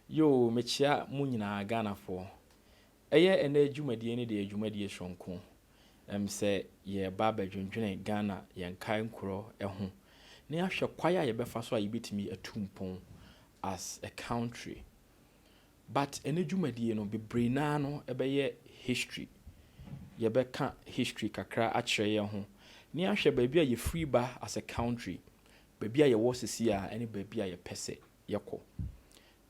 Yo, mechia mu nyinaa Ghana for. Eye ene dwumadie ne de dwumadie shonko. Se ye ba badwendwene Ghana ye nkai nkoro ho. Ne ahwe kwaya ye befa so a ye betimi atumpon as a country. But ene dwumadie no bebre na no ebeye history. Ye beka history kakra akire ye ho. Ne ahwe ba bia ye free ba as a country. Ba bia ye wo sisi a ene ba bia ye pese ye ko.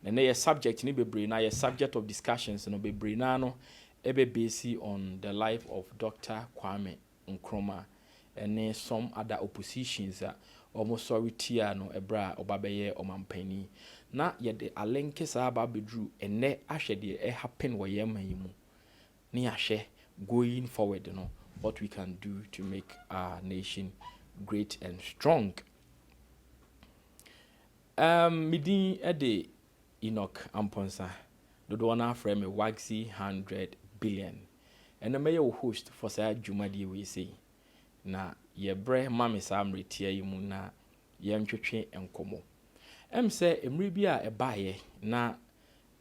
And your subject ni bebre na your subject of discussions no bebre na no ebe based on the life of Dr. Kwame Nkrumah and some other oppositions almost sorry tia no ebra obabeye omampani na ye de alenke sa ba bedru ene ahwe de happen wo ye mayimu ni ahwe going forward no what we can do to make our nation great and strong. Midin ede Enoch Amponsa, do na frame me Waxy 100 billion. And I may host for say Jumadi we say. Na ye bre mami sam retia yimu na ye ntwetwe enkomo. Say emribia e baye na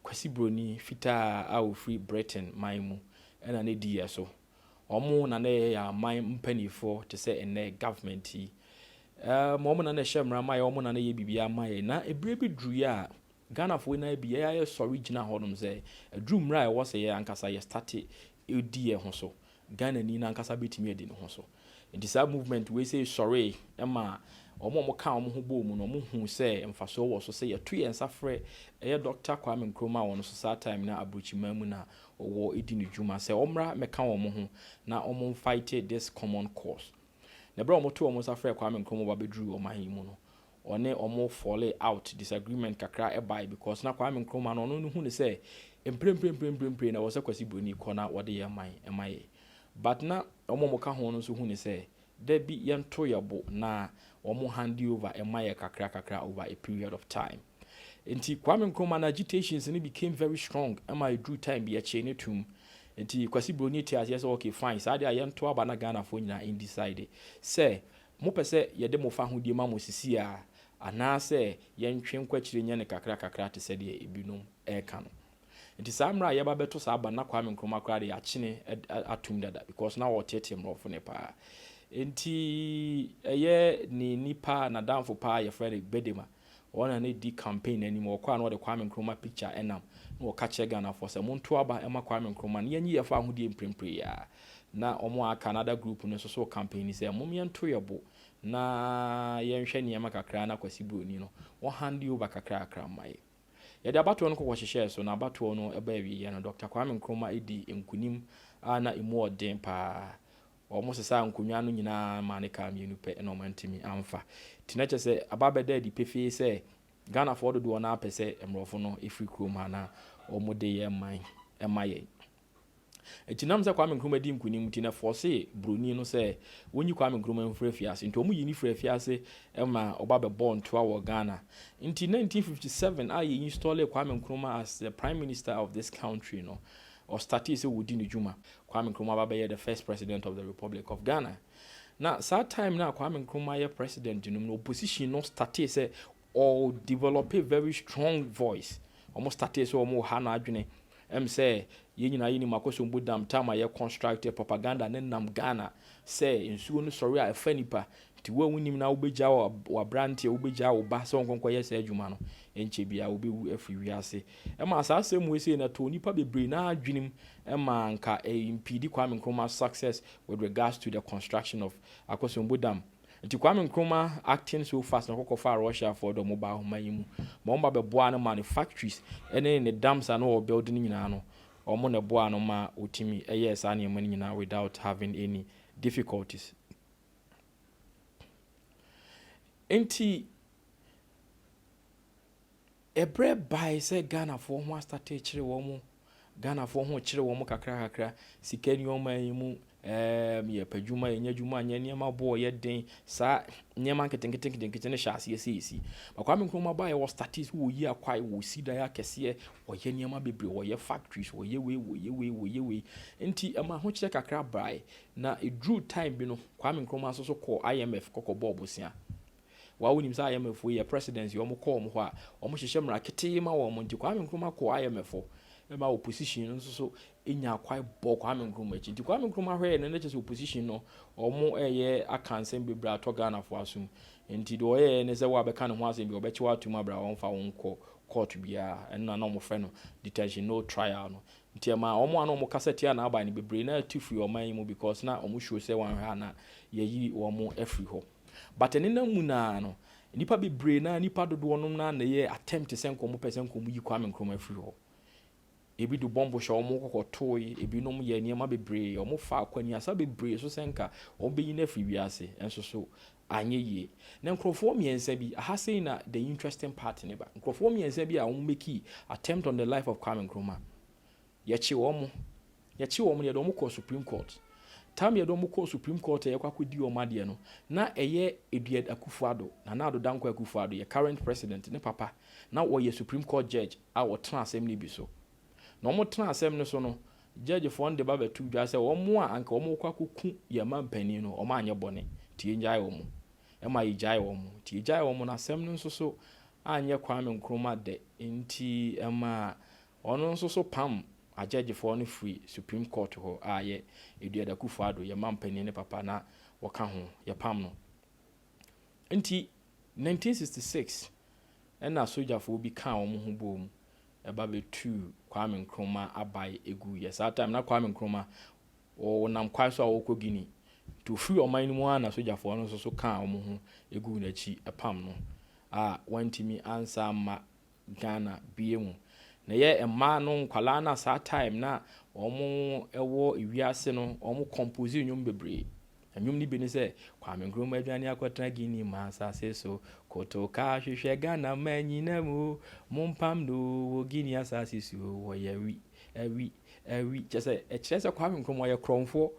kwasi broni fita a free Britain maimu ena ne die so. Omo na ne ya man mpanifo to say ene government yi. Mo na ne hye mra mai omo na ne ye bibia mai na ebre bi dru ya Ghana for na be ya sorry gina hodom say a drum ra was say ankasa ye start edi ho so Ghana ni na ankasa betimi edi no ho so nti sa movement we say sorry ema omo ka omo ho bo mu no mo hu say emfaso wo so say ye to ye nsafre e Dr. Kwame Nkrumah won so sa time na abrochima mu na owo edi no dwuma say omra meka omo ho na omo fight this common cause na bra omo to omo safre Kwame Nkrumah ba bedru omahi mu no one omo fall out disagreement kakra e buy because na Kwame Nkrumah no no hu ne say emprem na was akwasi broni kona wode ye man emaye but na omo mo ka ho no so hu ne say there be yento yabo na omo hand over emaye kakra over a period of time. Nti Kwame Nkrumah agitations ni became very strong emaye drew time be a chain tum nti kwasi broni ti as yes okay fine sa de yento aba na Ghana fo nyina indecide say mo pese ye de mo fa ho die ma mo sisi a anase yentwe nkwachire nya ne kakra te se de ebinum eka no nti samra ye ba beto sa aba na Kwame Nkrumah kra de achine atum dada because na wotete mrofo ne pa nti eye ni nipa na danfo pa ye frere bedema ona ne di campaign animo kwa na de Kwame Nkrumah picture enam no ka che Ghana for se monto aba ema Kwame Nkrumah ne yenyi ye fa hodie mprempre ya na omo aka another group no so campaign se mom yento yebo na yenhwe niam kakra na kwasi broni no wo hand over kakra mai ya de abato no ko hyehyɛ so na abato no eba wi ya no Dr. Kwame Nkrumah edi enkunim na emu odin pa omo sesa nkunwa no nyina ma ne ka mienu pe na omantimi amfa tinache se ababeda di pefe se Ghana for do na apese emrofo no efri kroma na omo de ye man emaye etinam se Kwame Nkrumah di nkunim tina force broni no se wonyi Kwame Nkrumah mfra fiase nti omu yini fra fiase ema oba be born to our Ghana nti 1957 aye install Kwame Nkrumah as the prime minister of this country no or started se wodi ne dwuma Kwame Nkrumah ba be the first president of the Republic of Ghana na that time na Kwame Nkrumah ye president no opposition no started se or develop a very strong voice almost started so omo ha na adwene say ye nyina yini makoso mbudam tama ye construct propaganda ne nam Ghana say nsuo no sorry a fa nipa ti wo wunim na obegja wa brand obegja wo ba so nkonko ye say adwuma no enche bia obewu afi wiase ma asasem we say na to nipa bebre na adwenim ma nka impede Kwame Nkrumah success with regards to the construction of akoso mbudam nti Kwame Nkrumah acting so fast na kokofa Russia for the mobile mayimu ma be boa no manufactories ene ne dams and all building nyina no omo ne boa no ma otimi yes ani money nyina without having any difficulties. Enti ebre by say Ghana for ho start kire wo mu Ghana for ho kire wo mu kakra sikani o mayimu ye padwuma ye nyadwuma anya niam abo ye den sa niam anketenkete ne hyase yesi Kwame Nkrumah ba ye was status wo yi akwai wo sida ya kese wo ye niam bebre wo ye factories wo ye we enti ama ho kire kakra bai na e drew time bi no Kwame Nkrumah so call IMF kokko bobusia wa wonim sa IMF we presidency omo call omo ho a omo hyehye mra kete ma wo omo nti Kwame Nkrumah call IMF ema opposition no so enya kwai bo Kwame Nkrumah echi nti Kwame Nkrumah hwe no na chese opposition no omo eye akansem bebra to Ghana fo asum nti do ye ne se wa be ka ne ho asem bi obechi wa tuma bra won fa won ko court bia enna na omo fe no detention no trial no nti ema omo ana omo kaseti na aba ne bebre na atifu oman mu because na omo show se wan ha na yeyi omo afri ho but ene na mu na no nipa bebre na nipa dodo no na ye attempt se nkomo person komo yi Kwame Nkrumah afri ho ebi do bombo sha omo kokotoy ebi nom ye niema bebre omo fa akwani asa bebre so senka obeyi na afri wiase enso so anye ye na nkrofo miensa bi aha sei na the interesting part ne ba nkrofo miensa bi a omo make attempt on the life of Kwame Nkrumah yechi omo ye do omo ko Supreme Court tam ye do omo ko Supreme Court ye kwakodi omo de no na eye Eduard Akufo-Addo na ado danko Akufo-Addo ye current president ne papa na wo ye Supreme Court judge a wo tena asem ni bi so na omo tena asem ne so no judge fo nde ba betu dwa se omo a anka omo kwakoku ye mampani no omo anye bone tie njai omo ema yijai omo tie jai omo na asem no so anye Kwame Nkrumah de nti ema ono nso pam a judge for no free Supreme Court ho aye Eduard Akufo-Addo ye mampani ne papa na waka ho ye pam no nti 1966 ena soldier for bi kan omo ho bom eba betu Kwame Nkrumah abai egu ye sa time na Kwame Nkrumah o nam kwa so a wokogini to free oman mu ana soldier for no so kan omo ho egu na chi epam no a wantimi ansa ma Ghana biemu na ye emma no nkwala na sa time na omo ewo iwiase no omo compose nyum bebre anyum ni bi ni se Kwame Nkrumah aduane akwatra gini ma sa se so kotoka hwehwe Ghana manyina mu mompam no wo gini asase su wo ye wi chese Kwame Nkrumah ye kronfo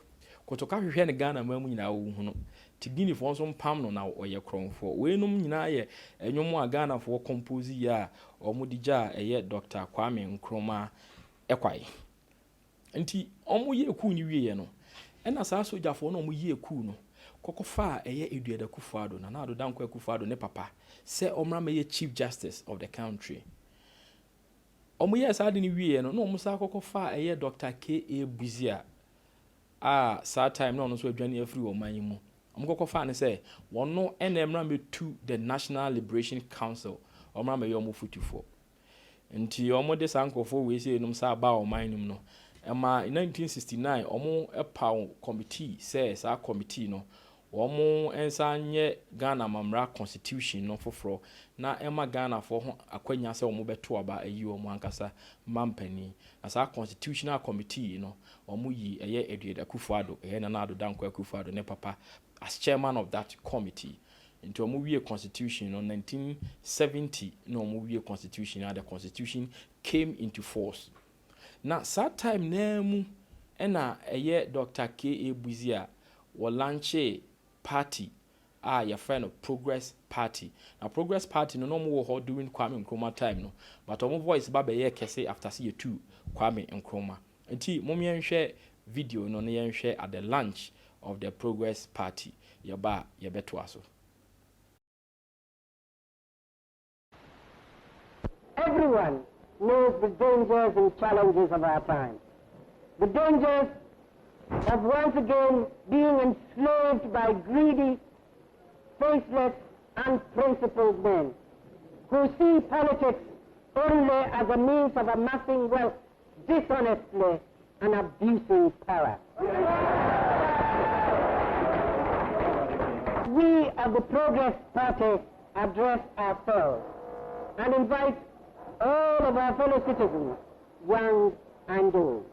kotoka hwehwe ne Ghana mamu nyina wo hu no ti gini fo so mpam no na wo ye kronfo we num nyina ye enyum a Ghana fo compose ya omo digya eye Dr. Kwame Nkrumah ekwai nti omo ye ku ni wie ye no ena sa sojafo no omo ye ku no kokofa eye Eduard Akufo-Addo na ado danko Akufo-Addo ne papa se omra me ye chief justice of the country omo ye sa de ni wie no omo sa kokofa eye Dr. Busia a sa time no so adwane afri oman mu omo kokofa ne se wono ena emra me to the National Liberation Council omra me ye omo futifo nti omo de sankofo we se enum sa ba oman num no ema in 1969 omo epa committee say sa committee no omo ensanye Ghana mamra constitution no foforo na ema Ghana for ho akwanya se omo beto aba ayi omo ankasa mampani na sa constitutional committee no omo yi eye Eduard Akufo-Addo eye na ado danko Akufo-Addo ne papa as chairman of that committee into omo wie constitution no 1970 no omo wie constitution and the constitution came into force. Na that time na mu ena eye Dr. Busia wo launche party your friend of Progress Party. Na Progress Party no mo wo during Kwame Nkrumah time no but omo voice ba be ye kese after see two Kwame Nkrumah. Enti mo me nhwe video no na ye nhwe at the launch of the Progress Party. Ye ba ye beto aso. Everyone knows the dangers and challenges of our time. The dangers of once again being enslaved by greedy, faithless, unprincipled men who see politics only as a means of amassing wealth dishonestly and abusing power. We of the Progress Party address ourselves and invite all of our fellow citizens, young and old.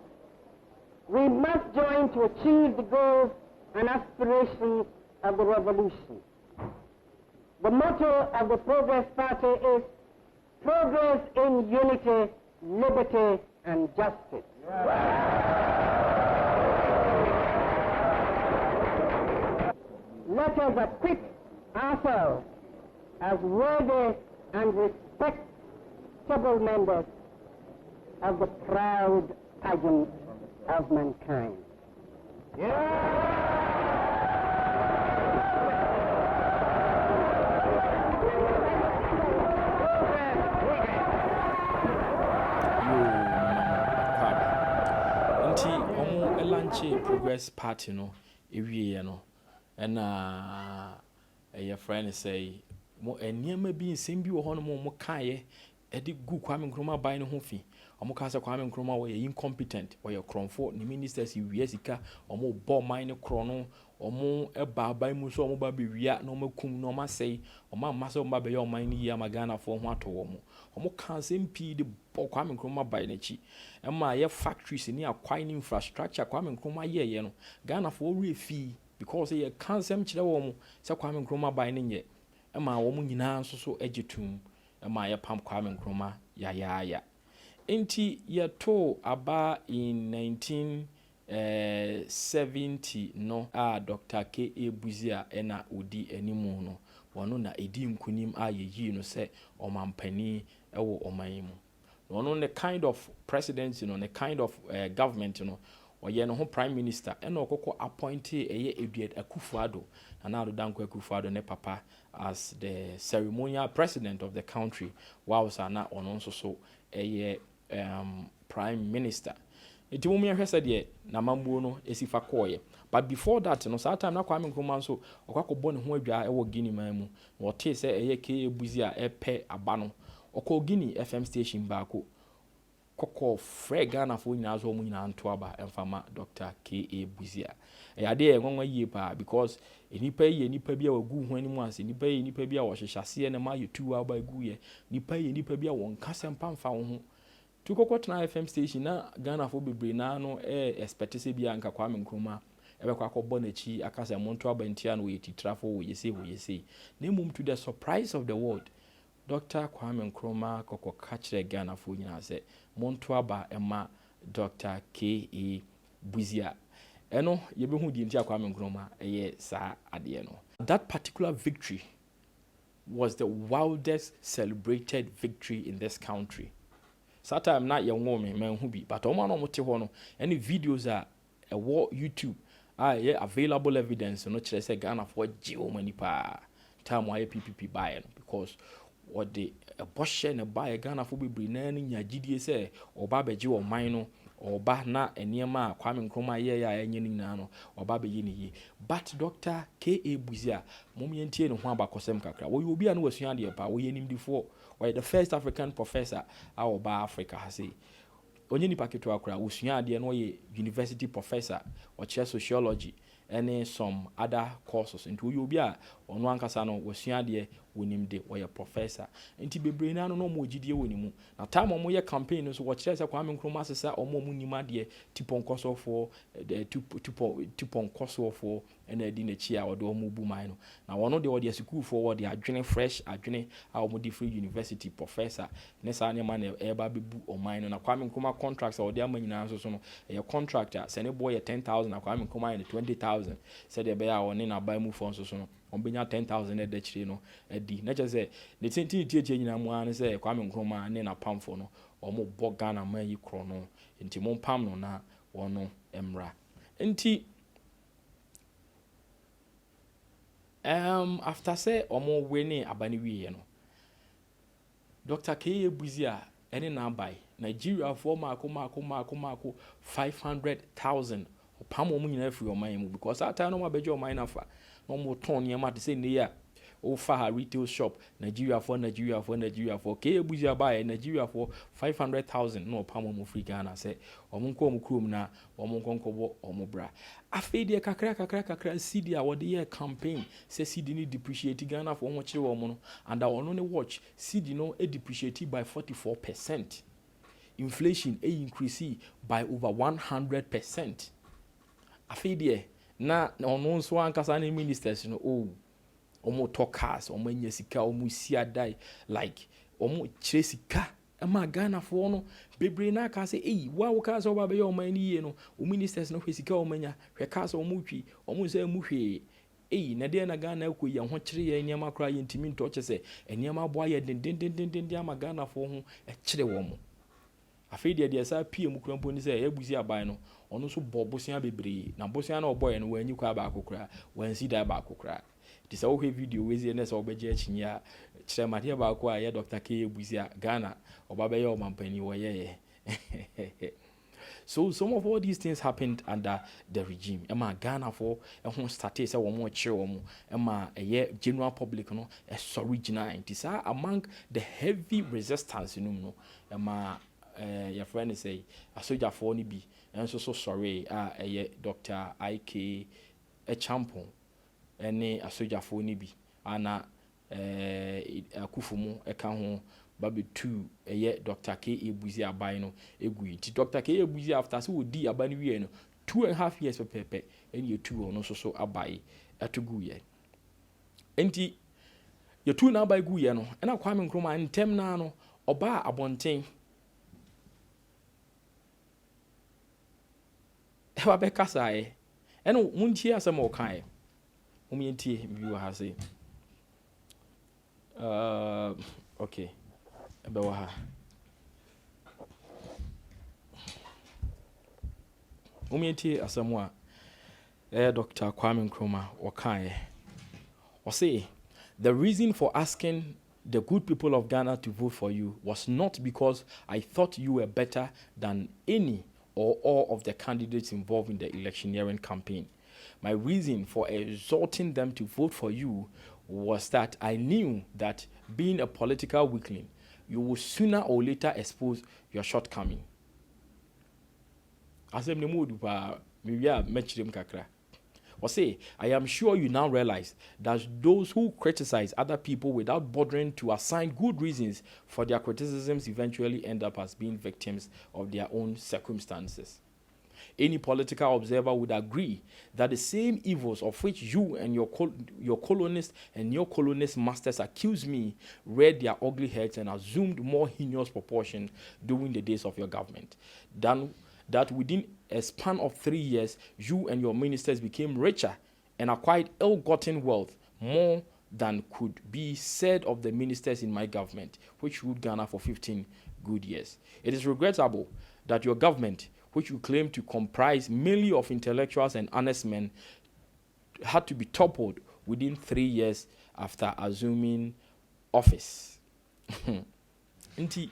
We must join to achieve the goals and aspirations of the revolution. The motto of the Progress Party is progress in unity, liberty, and justice. Let us acquit ourselves as worthy and respectable members of the proud pageant of mankind. launch Progress Party no ewie no na your friend say mo eniema bi nsem bi wo ho no mo kae edi gu Kwame Nkrumah ban no ho fi omo ka say Kwame Nkrumah wo ye incompetent wo ye kronfo ni ministers wiye sika omo bo man ne kro no omo eba ban mu so omo ba be wia na omo kum na omo asei omo amma so omo ba be ye oman ni ya magana fo ho ato wo mo omo ka nsem pi de bo Kwame Nkrumah ban na chi emma ye factories ni akwan infrastructure Kwame Nkrumah ye no Ghana fo re fi because ye kan nsem kire wo mo say Kwame Nkrumah ban ne nye emma wo mo nyina nso so agitum emma ye pam Kwame Nkrumah ya enti ye to aba in 1970 no Dr. K.A. Busia ena odi animu no wono na edi nkunim ye yi no se omampani ewo oman mu wono the kind of presidency no the kind of government no oye no ho prime minister ena okoko appoint eye Eduard Akufo-Addo na Danko Akufo-Addo ne papa as the ceremonial president of the country while sana ono nso so eye prime minister enti mo me hwese de na mambuo no esifa koye but before that no saa time na Kwame Nkrumah nso okakobɔ ne ho adwa ewo Guinea man mu wote se eye K.A. Busia epe aba no okɔ Guinea FM station baako kokɔ frɛ Ghana fo nyina so mu nyina nto aba emfama Dr. K.A. Busia ade enwanwa yie pa because enipa yi enipa bia wagu ho animu ase enipa yi enipa bia wo hyehyase na ma yetu aba gu ye enipa yi enipa bia won kasɛmpa mfa wo ho tu kokɔtena FM station na Ghana fo bebre na no expect se bia nka Kwame Nkrumah ebekwa akɔbɔ na chi akasa monto aba ntia no yetitrafo wo yese na mum to the surprise of the world Dr. Kwame Nkrumah kokɔ kachire Ghana fo nyina se monto aba ema Dr. K.A. Busia eno yebehu di ntia Kwame Nkrumah eye sa ade no. That particular victory was the wildest celebrated victory in this country. Satam na ye nwo me man hu bi but o ma no mote ho no any videos a YouTube available evidence no kire say Ghana for gi o mani pa time why PPP buy no because what the boshe na buy Ghana for bibri na nya gidie say oba be gi o man no oba na eniema Kwame Nkrumah ye ya enye nyina no oba be yi ne yi but Dr. K.A. Busia mom ye ntie ne ho abakosem kakra wo obi a no wasua de pa wo ye nimdifo the first African professor oba Africa say onye ni paketo akra wasua de no ye university professor or chair sociology and some other courses into wo obi a ono ankasa no wasua de wonimde wo professor enti bebre na no mo gidie wonimu na time mo ye campaign so wo kire se Kwame Nkrumah sesa omo nima de tipon kosofo tipon kosofo ena di na chi a wo de omo bu man no na wono de wo de school for wo de adwene fresh adwene a omo di free university professor ne sa ne ma na eba bebu o man no na Kwame Nkrumah contracts a wo de amanyina so no e contractor se ne boy 10,000 na Kwame Nkrumah ne 20,000 said de be a woni na buy mu fon so no ombenya 10,000 e da chire no edi na che se ne tintin tie nyina mu an se Kwame Nkrumah ne na pamfo no omo bo Ghana man yi kro no enti mo pam no na wono emra enti after say omo wene abani wiye no Dr. K.A. Busia ene na buy Nigeria for mako 500,000 pam omo nyina free o man mu because that time no ma beje o man na fa no mo ton ne ma de say ne ya o fa retail shop Nigeria for K.A. Busia buy Nigeria for 500,000 no pam omo free Ghana say omo nko omo krom na omo nkonkobo omo bra afede kakra CD a wode ye campaign say CD ni depreciate Ghana for omo kire omo no and ono ne watch CD no e depreciate by 44%. Inflation increase by over 100%. Afede na ono nso ankasa na ministers no omo talkers omo anya sika omo sia dai like omo kire sika ema Ghana for no bebre na ka say wa ka so ba be yo man ni no o ministers no hwesika omo anya hwe ka so omo twi omo say mu hwe na de na Ghana akoyi ho kire ye niam akra ye ntimi nto che say eniam abo aye den ama Ghana for ho kire wo mo afede de sa pm krampo ni say ebusi aban no ono so bobosia bebre na bosia na oboye no wanyi kwa ba akokra wansi da ba akokra tisa wo video wezi na so obeje achinya kire madia ba ko aye Dr. K.A. Busia Ghana oba be ye o mampani wo ye So some of all these things happened under the regime. Emma Ghana for a home started say one more chair Emma a year general public no a sorry gina. This are among the heavy resistance no Emma your friend say a soldier for ni be and so sorry a Dr. IK a champion any a soldier for ni be ana kufumu eka ho babe 2 Dr. K Busia abai no egui ti Dr. K Busia after so odi abani wie no 2.5 years pepepe and ye 2 no so abai atugu ye enti ye 2 na abai gu ye no na Kwame Nkrumah ntem na no oba abonten e ba be kasa e eno muntie asem o kan e mumientie bi wa ha say okay Ebewaha. Umienti asamwa Dr. Kwame Nkrumah wakaye. Say the reason for asking the good people of Ghana to vote for you was not because I thought you were better than any or all of the candidates involved in the electioneering campaign. My reason for exhorting them to vote for you was that I knew that being a political weakling, you will sooner or later expose your shortcoming. Asem ne mood pa me wia mechirem kakra. Or say, I am sure you now realize that those who criticize other people without bothering to assign good reasons for their criticisms eventually end up as being victims of their own circumstances. Any political observer would agree that the same evils of which you and your colonist and your colonist masters accuse me reared their ugly heads and assumed more heinous proportion during the days of your government. Than that within a span of 3 years, you and your ministers became richer and acquired ill-gotten wealth, more than could be said of the ministers in my government, which ruled Ghana for 15 good years. It is regrettable that your government, which you claim to comprise mainly of intellectuals and honest men, had to be toppled within 3 years after assuming office. Inti,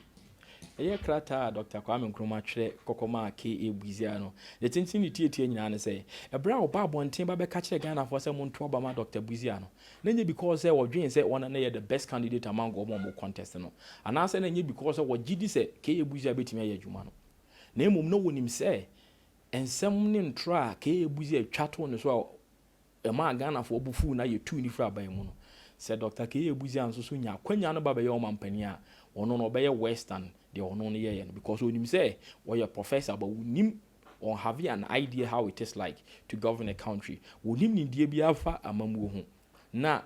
eye krata Dr. Kwame Nkrumah tire kokoma K Busia no. The tintin ni tie nyina ne say, ebra oba abonten ba be ka kire Ghana for say monto oba ma Dr. Busia no. Nenye because say wodwen say one na the best candidate among all contest no. And answer nenye because say wogidi say K Busia betimi aye adwuma no. Na emom no wonim say ensem ne ntra K Busia twato no so e ma Ghana for obufu na ye tu ni fra ban mu no. Say Dr. K Busia nso so nya kwanya no ba be ye o mampani a ono no be ye western the ono no ye because wonim say we are professor but wonim or have an idea how it is like to govern a country. Wonim ni die bia fa amamuo ho. Na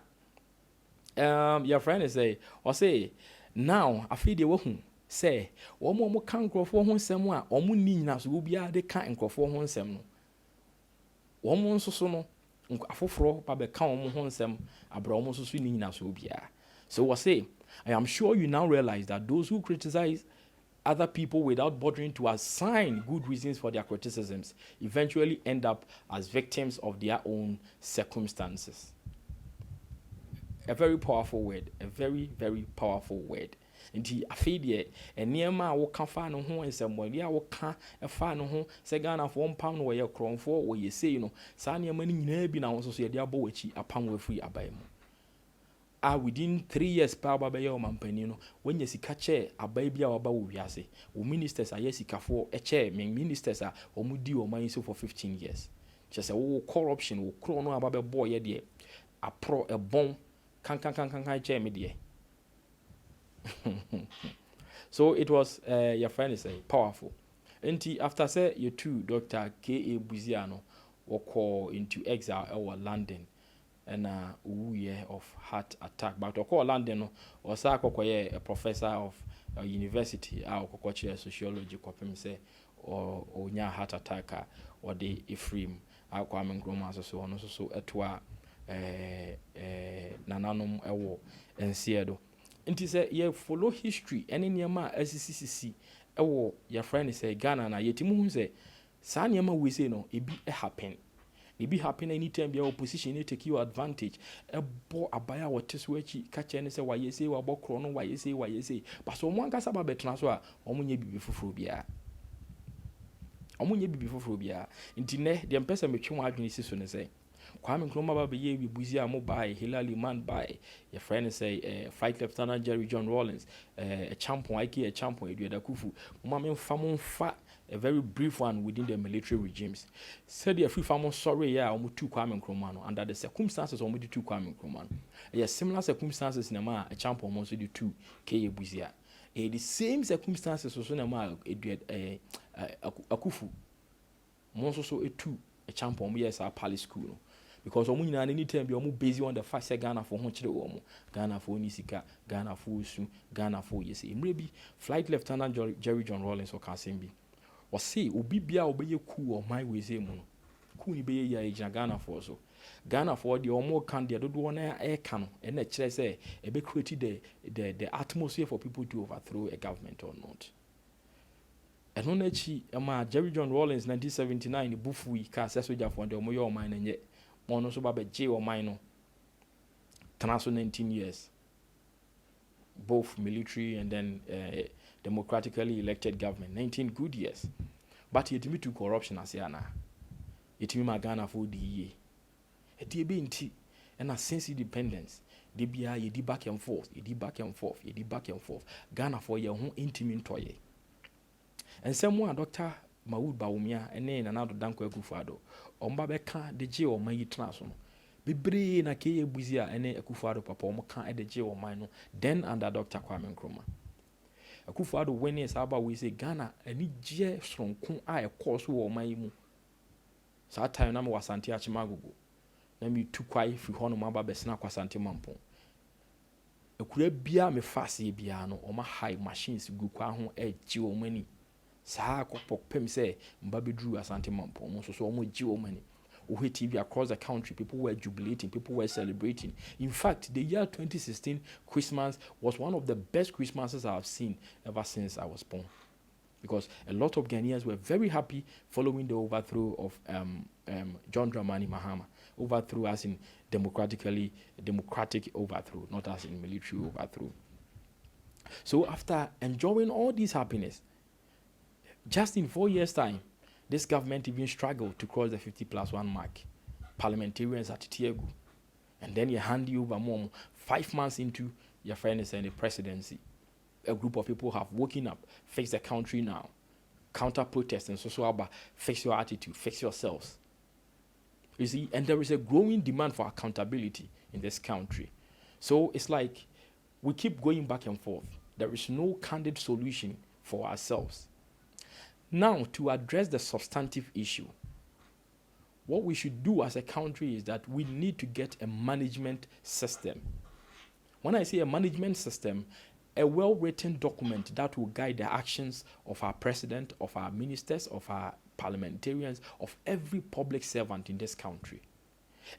your friend is say or say now afi de wo hu say omo kan nkrofo ho nsem a omo ni nyina so bia de kan nkrofo ho nsem no omo nso so no afoforo ba be kan omo ho nsem abra omo nso so ni nyina so bia. So we say I am sure you now realize that those who criticize other people without bothering to assign good reasons for their criticisms eventually end up as victims of their own circumstances. A very powerful word, a very, very powerful word. Nti afedie enema a wo ka fa no ho ensemmwali a wo ka fa no ho se Ghana fo mpam no ye kronfo wo ye sei no sa nema ni nyina bi na wo so ye de abo wachi apam wa free abai mu. Within 3 years pa ba be ye o mampani no wanya sika che abai bia wa ba wo wiase wo ministers a yesikafo che ministers a omudi o man so for 15 years just say wo corruption wo kro no aba be boy ye de apro e bon kan che me de. So it was your friend is say powerful. Enti after say you two Dr. K Busia no wako into exile or London and year of heart attack but okọ London no osa akokoye a professor of university akokoche sociology kopem say or onya heart attack or the Ephraim Kwame Nkrumah so ono so etoa nananom ewo ensiedo nti say ye follow history ene niam asisisi ewo your friend say Ghana na yetimu hu say sa niam we say no ebi happen. It be happen anytime your opposition take you advantage. A bo abaya what is which catch any say why you say about chrono, why you say. But so one cast about betransfer, or mun ye be fufu bia. Omo nye bibi foforo bia. Nti ne de mpesa metwe mo adwene si so ne say. Kwame Nkrumah ba be ye wi Busia mo buy, Hilary man buy. Your friend say Fight Lieutenant Jerry John Rawlings, a champion, a champion, Edward Akufu. Mama fa a very brief one within the military regimes. Said the free farmer sorry, yeah, almost two Kwame Nkrumah under the circumstances almost the two Kwame Nkrumah. Yeah, similar circumstances in a champion almost the two K Busia. The same circumstances also in a Edward Akufu. Most also a two a champion, yes, our palace school. Because omu nyina any time be omu busy on the fact say Ghana for ho kire omu Ghana for nisika Ghana for usu Ghana for yesi emrebi Flight Lieutenant Jerry John Rawlings o ka bi o say obi bia obeye ku o my we say mu no ku ni be ya ejina Ghana for so Ghana for the omo kan de dodo na e ka no e na kire say e be create the atmosphere for people to overthrow a government or not. And on echi Jerry John Rawlings 1979 bufu ka say soldier for the omo yo man enye Mono so babe J or minor. 19 years. Both military and then democratically elected government. 19 good years. But it me to corruption as yana. It me Ghana for the year. It be inti and since independence. They be ye di back and forth, ye di back and forth, ye di back and forth. Ghana for your own intimate toy. And someone Dr. Maud Baumia and then another Danko Akufo-Addo. Omba beka de je o man yi tena so no. Bebre na K Busia ene Akufo-Addo papa omo kan de je o man no. Then under Dr. Kwame Nkrumah. Akufo-Addo when is about we say Ghana ani je sonkon a e course wo man yi mu. Sa time na me wasante achimagogo. Na me tu kwai fi ho no ma ba besena kwasante mampon. Ekura bia me fase bia no oma high machines gu kwa ho e je o mani. Saa kopok pem say mbabedru asante mampo mo so omo ji o mani o TV across the country people were jubilating, people were celebrating. In fact, the year 2016 Christmas was one of the best Christmases I have seen ever since I was born, because a lot of Ghanaians were very happy following the overthrow of John Dramani Mahama. Overthrow as in democratic overthrow, not as in military overthrow. So after enjoying all this happiness, just in 4 years' time, this government even struggled to cross the 50+1 mark. Parliamentarians at Tiago. And then you hand you over more 5 months into your friend is in the presidency. A group of people have woken up, fix the country now. Counter protest and social about fix your attitude, fix yourselves. You see, and there is a growing demand for accountability in this country. So it's like we keep going back and forth. There is no candid solution for ourselves. Now, to address the substantive issue, what we should do as a country is that we need to get a management system. When I say a management system, a well-written document that will guide the actions of our president, of our ministers, of our parliamentarians, of every public servant in this country.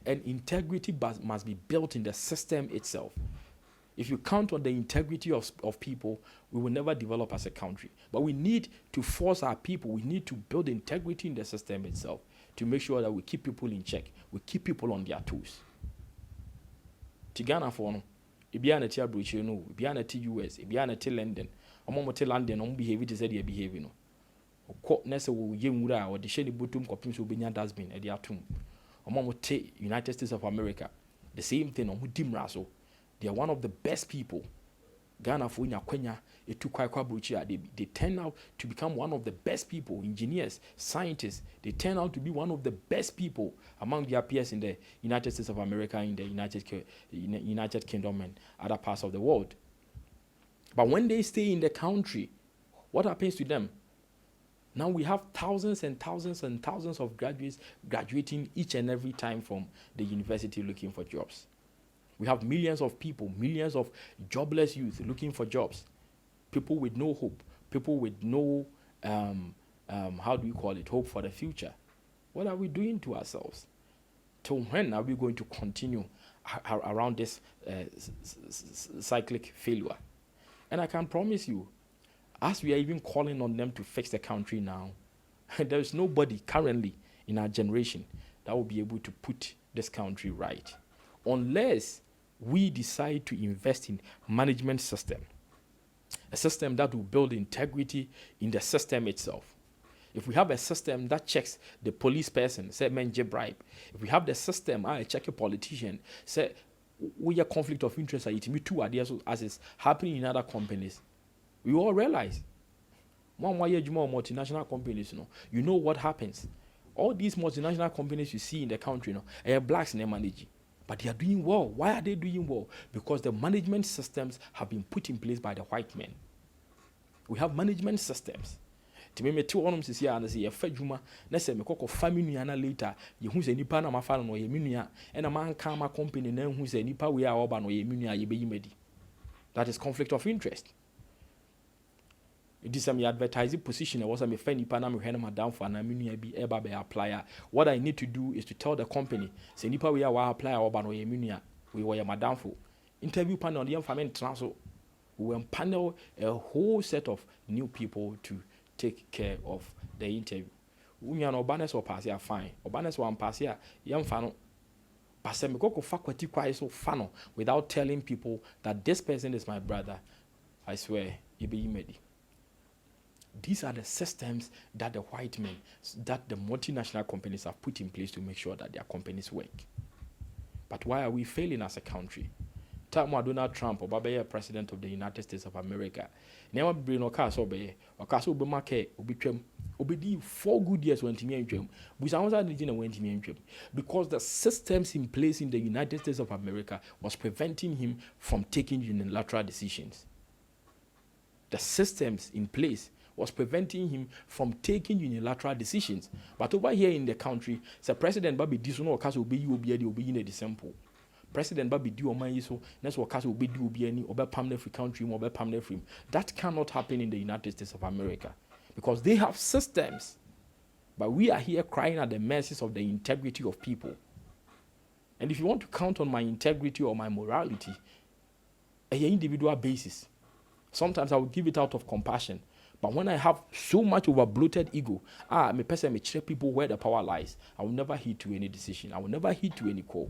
And integrity must be built in the system itself. If you count on the integrity of people, we will never develop as a country. But we need to force our people, we need to build integrity in the system itself to make sure that we keep people in check, we keep people on their toes. Ghana for no, Ibiana Tia Bruce, no, Ibiana T US, Ibiana T London, Omomote London, on behavior to say their behavior. No. Court Nessa will Yemura or the Shady Butum Copins will be near Dasbin at their tomb. Omomote United States of America, the same thing on Mudim Raso. They are one of the best people. Ghana for Kenya, they turn out to become one of the best people, engineers, scientists. They turn out to be one of the best people among their peers in the United States of America, in the United Kingdom and other parts of the world. But when they stay in the country, what happens to them? Now we have thousands and thousands and thousands of graduates graduating each and every time from the university looking for jobs. We have millions of people, millions of jobless youth looking for jobs. People with no hope, people with no, hope for the future. What are we doing to ourselves? Till when are we going to continue around this cyclic failure? And I can promise you, as we are even calling on them to fix the country now, there is nobody currently in our generation that will be able to put this country right, unless we decide to invest in management system, a system that will build integrity in the system itself. If we have a system that checks the police person, say men bribe. If we have the system, I check a politician, say we a conflict of interest, it me two ideas as is happening in other companies. We all realize one more multinational companies, you know what happens. All these multinational companies you see in the country, blacks in their manage. But they are doing well. Why are they doing well? Because the management systems have been put in place by the white men. We have management systems. To me, two onums is here and say a fedjuma. Let's say me koko family ana later. You who's a nipa na mafano no yeminia. And a man come a company then who's a nipa we are oba no yeminia yebeyimedi. That is conflict of interest. It is a advertising position. I was a friend nipa na me hena madam for na yeminia be eba be applier. What I need to do is to tell the company say nipa we are applier oba no yeminia we were madam for. Interview panel on the family transfer. We will panel a whole set of new people to take care of the interview. Unya no obanes or pass ya fine. Obanes one pass ya yam fano. Pass me go faculty quite so fano without telling people that this person is my brother. I swear, you be medi. These are the systems that the white men, that the multinational companies have put in place to make sure that their companies work. But why are we failing as a country? Donald Trump or Baba president of the United States of America. Never bring no cars obey or castle be market obedi 4 good years when Timmy and Jim. We sounds like the when Timmy and Jim. Because the systems in place in the United States of America was preventing him from taking unilateral decisions. The systems in place was preventing him from taking unilateral decisions. But over here in the country, the president Babi Disono Castle be you be in a simple. President Babi do or my so next what will be do be any or permanent free country or permanent free. That cannot happen in the United States of America because they have systems. But we are here crying at the mercies of the integrity of people. And if you want to count on my integrity or my morality, a individual basis, sometimes I will give it out of compassion. But when I have so much over bloated ego, me person me check people where the power lies. I will never heed to any decision. I will never heed to any call.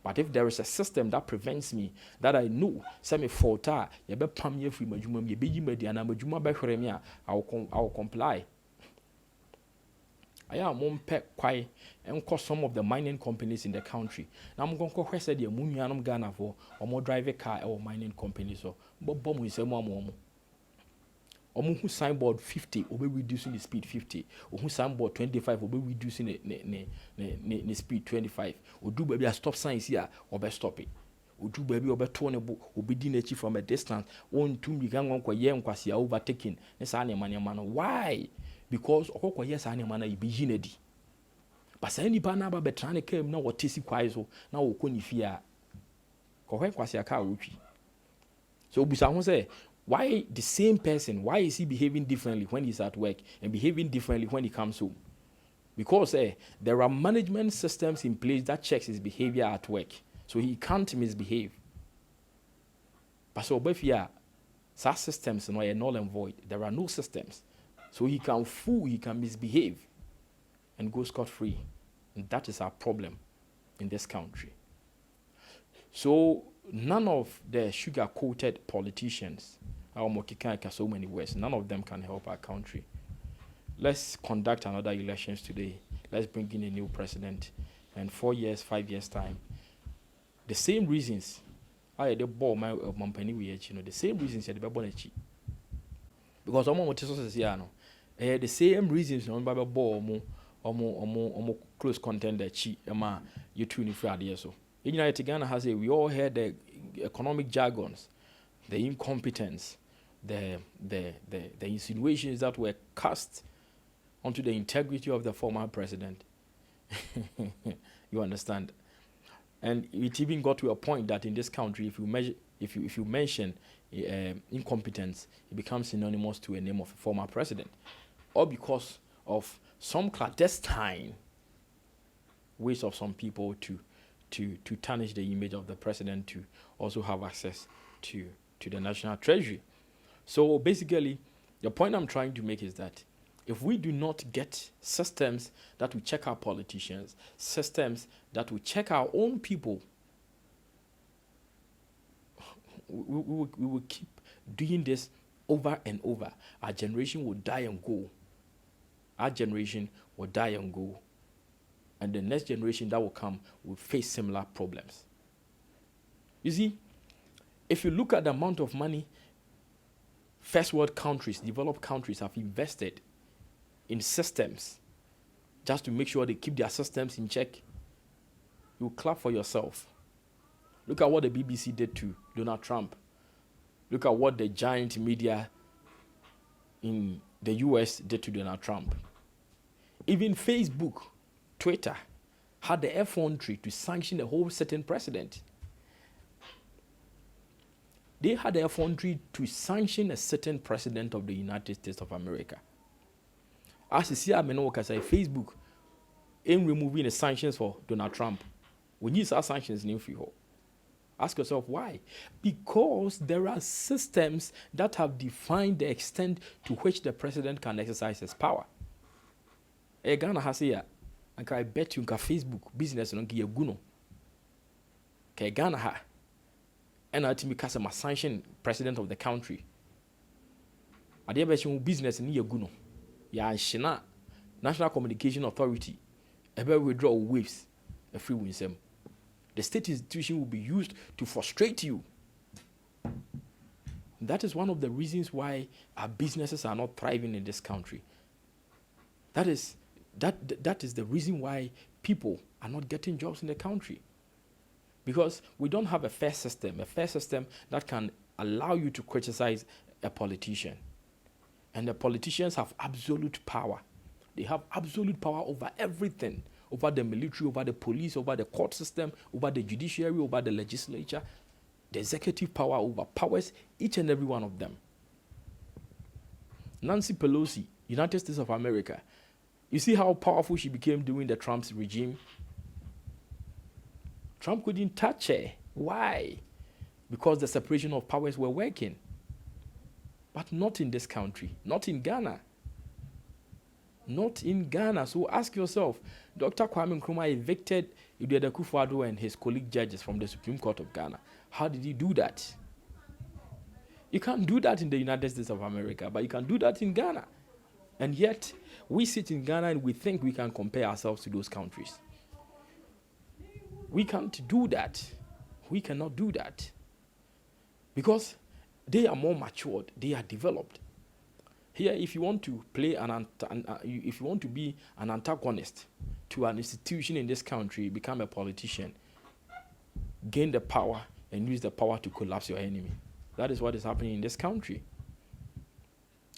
But if there is a system that prevents me, that I know, say me faulta, you be pam ye free majuma, you be yimedi, and I'm a juma be fremia, I will comply. I am on pet quite and cause some of the mining companies in the country. Now I'm going to question the Munianum Ghana for or more drive a car or mining companies or bomb with some more. Or who signboard 50 will be reducing the speed 50, or who signboard 25 will be reducing the speed 25, or do baby a stop sign here or be stop it. Or do baby or be turnable or be dinner from a distance, 1 2 began on quayem quasi overtaking. Yes, I am man. Why? Because oh yes, I am man be ginedy. But say any banaba be trying to came now what tissy quaiso now or coni fear. Correct quasi a car ruchi. So Busa say, why the same person, why is he behaving differently when he's at work and behaving differently when he comes home? Because there are management systems in place that checks his behavior at work. So he can't misbehave. But so if you are such systems are null and void, there are no systems. So he can fool, he can misbehave and go scot-free. And that is our problem in this country. So none of the sugar-coated politicians, so many words, none of them can help our country. Let's conduct another elections today. Let's bring in a new president. And 4 years, 5 years time, the same reasons I had the ball my company the same reasons had the born because almost the same reasons on Bible ball more close contender chi you tune Friday so. In United Ghana has we all heard the economic jargons, the incompetence, the insinuations that were cast onto the integrity of the former president. You understand? And it even got to a point that in this country, if you mention incompetence, it becomes synonymous to a name of a former president, or because of some clandestine ways of some people to tarnish the image of the president, to also have access to the national treasury. So basically, the point I'm trying to make is that if we do not get systems that will check our politicians, systems that will check our own people, we will keep doing this over and over. Our generation will die and go. our generation will die and go. And the next generation that will come will face similar problems. You see, if you look at the amount of money first world countries, developed countries have invested in systems just to make sure they keep their systems in check, you clap for yourself. Look at what the BBC did to Donald Trump. Look at what the giant media in the US did to Donald Trump. Even Facebook, Twitter, had the effrontery to sanction a whole certain president. They had the effrontery to sanction a certain president of the United States of America. As you see, I mean, Facebook in removing the sanctions for Donald Trump. We need our sanctions in Africa. Ask yourself why? Because there are systems that have defined the extent to which the president can exercise his power. Ghana has here, and I bet you Facebook business no give guno. Ghana ha, and ultimately because I'm sanction president of the country. I dare bet you business ni guno. Ya shina National Communication Authority ever withdraw waves a free winsem. The state institution will be used to frustrate you. That is one of the reasons why our businesses are not thriving in this country. That is the reason why people are not getting jobs in the country. Because we don't have a fair system that can allow you to criticize a politician. And the politicians have absolute power. They have absolute power over everything. Over the military, over the police, over the court system, over the judiciary, over the legislature. The executive power overpowers each and every one of them. Nancy Pelosi, United States of America. You see how powerful she became during the Trump's regime? Trump couldn't touch her. Why? Because the separation of powers were working. But not in this country, not in Ghana. Not in Ghana. So ask yourself, Dr. Kwame Nkrumah evicted Idiada Kufuor and his colleague judges from the Supreme Court of Ghana. How did he do that? You can't do that in the United States of America, but you can do that in Ghana. And yet, we sit in Ghana and we think we can compare ourselves to those countries. We can't do that. We cannot do that. Because they are more matured, they are developed. Here, if you want to play if you want to be an antagonist to an institution in this country, become a politician, gain the power and use the power to collapse your enemy. That is what is happening in this country.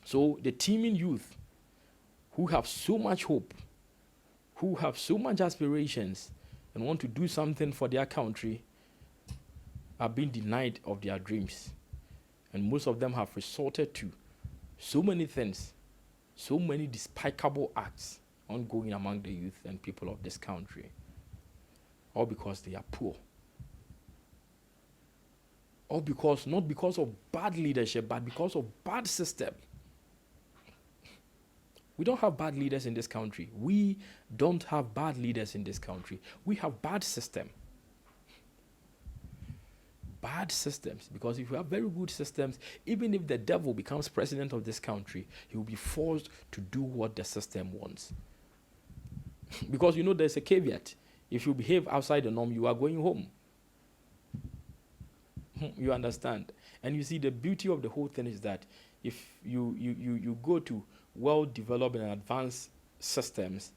So the teeming youth who have so much hope, who have so much aspirations and want to do something for their country are being denied of their dreams. And most of them have resorted to so many things, so many despicable acts ongoing among the youth and people of this country. All because they are poor. All because, not because of bad leadership, but because of bad system. We don't have bad leaders in this country. We don't have bad leaders in this country. We have bad system. Bad systems, because if you have very good systems, even if the devil becomes president of this country, he will be forced to do what the system wants. Because you know there's a caveat. If you behave outside the norm, you are going home. You understand? And you see, the beauty of the whole thing is that if you go to well-developed and advanced systems,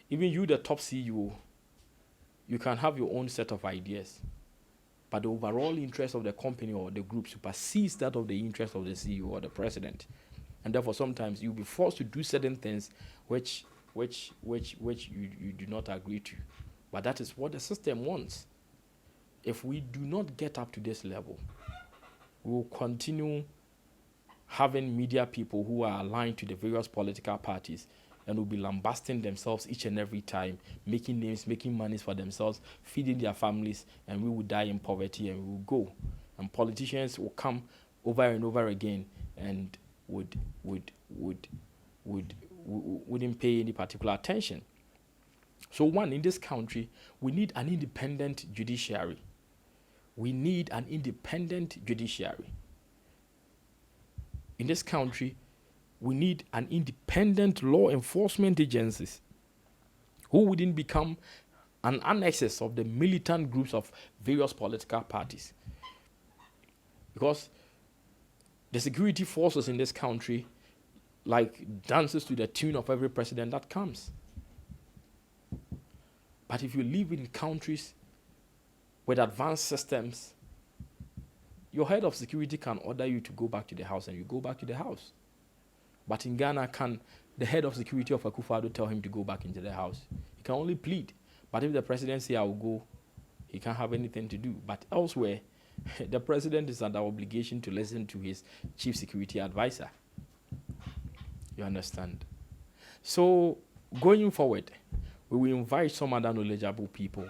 even you, the top CEO, you can have your own set of ideas. But the overall interest of the company or the group supersedes that of the interest of the CEO or the president. And therefore, sometimes you'll be forced to do certain things which you do not agree to. But that is what the system wants. If we do not get up to this level, we will continue having media people who are aligned to the various political parties and will be lambasting themselves each and every time, making names, making monies for themselves, feeding their families, and we will die in poverty and we will go. And politicians will come over and over again and wouldn't pay any particular attention. So one, in this country, we need an independent judiciary. We need an independent judiciary. In this country, we need an independent law enforcement agencies who wouldn't become an annexes of the militant groups of various political parties. Because the security forces in this country dances to the tune of every president that comes. But if you live in countries with advanced systems, your head of security can order you to go back to the house and you go back to the house. But in Ghana, can the head of security of Akufo-Addo tell him to go back into the house? He can only plead. But if the president says, I will go, he can't have anything to do. But elsewhere, the president is under obligation to listen to his chief security advisor. You understand? So, going forward, we will invite some other knowledgeable people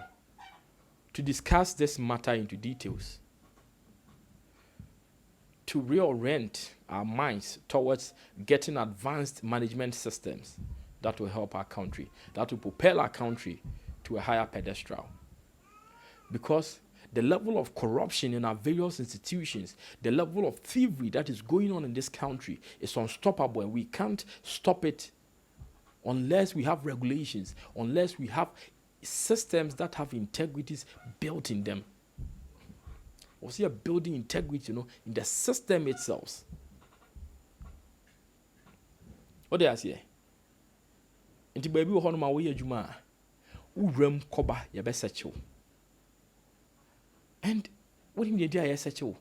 to discuss this matter into details, to reorient our minds towards getting advanced management systems that will help our country, that will propel our country to a higher pedestal. Because the level of corruption in our various institutions, the level of thievery that is going on in this country is unstoppable, and we can't stop it unless we have regulations, unless we have systems that have integrities built in them. Or see a building integrity, in the system itself. What do I say? Inti baby wo hono ma wo yadwuma uwram koba ye besechew. And what in the idea ye sechew?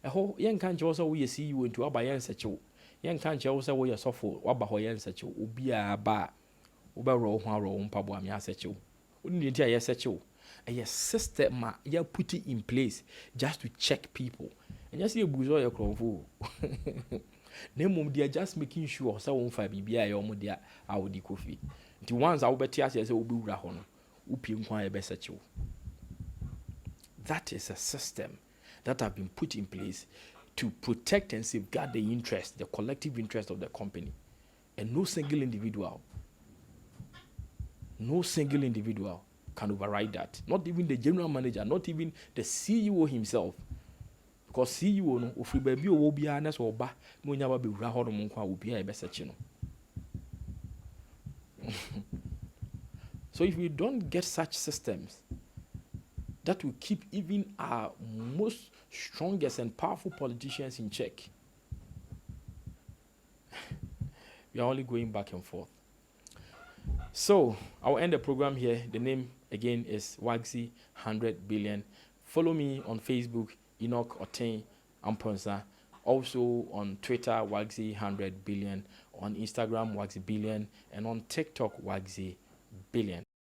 Eho yen kan che wo so wo ye CEO nti aba yen sechew. Yen kan che wo so wo ye sofo waba ho yen sechew. Obi a ba wo be ro ho aro mpabo am ya sechew. What in the idea ye sechew? A system you put it in place just to check people. And just see a buzo your crowfo. Name they are just making sure someone for BBI or Modia I would coffee. The ones I will bet yes, will be rahon, upim kwa besacho. That is a system that have been put in place to protect and safeguard the interest, the collective interest of the company. And no single individual can override that. Not even the general manager, not even the CEO himself. Because CEO no ofri baby o bia na so oba no nya ba bewura ho no nkwa obi a ebesechi no. So if we don't get such systems that will keep even our most strongest and powerful politicians in check, we are only going back and forth. So I'll end the program here. The name again is Wagsy 100 Billion. Follow me on Facebook, Enoch Oten Amponsa. Also on Twitter, Wagsy 100 Billion. On Instagram, Wagsy Billion. And on TikTok, Wagsy Billion.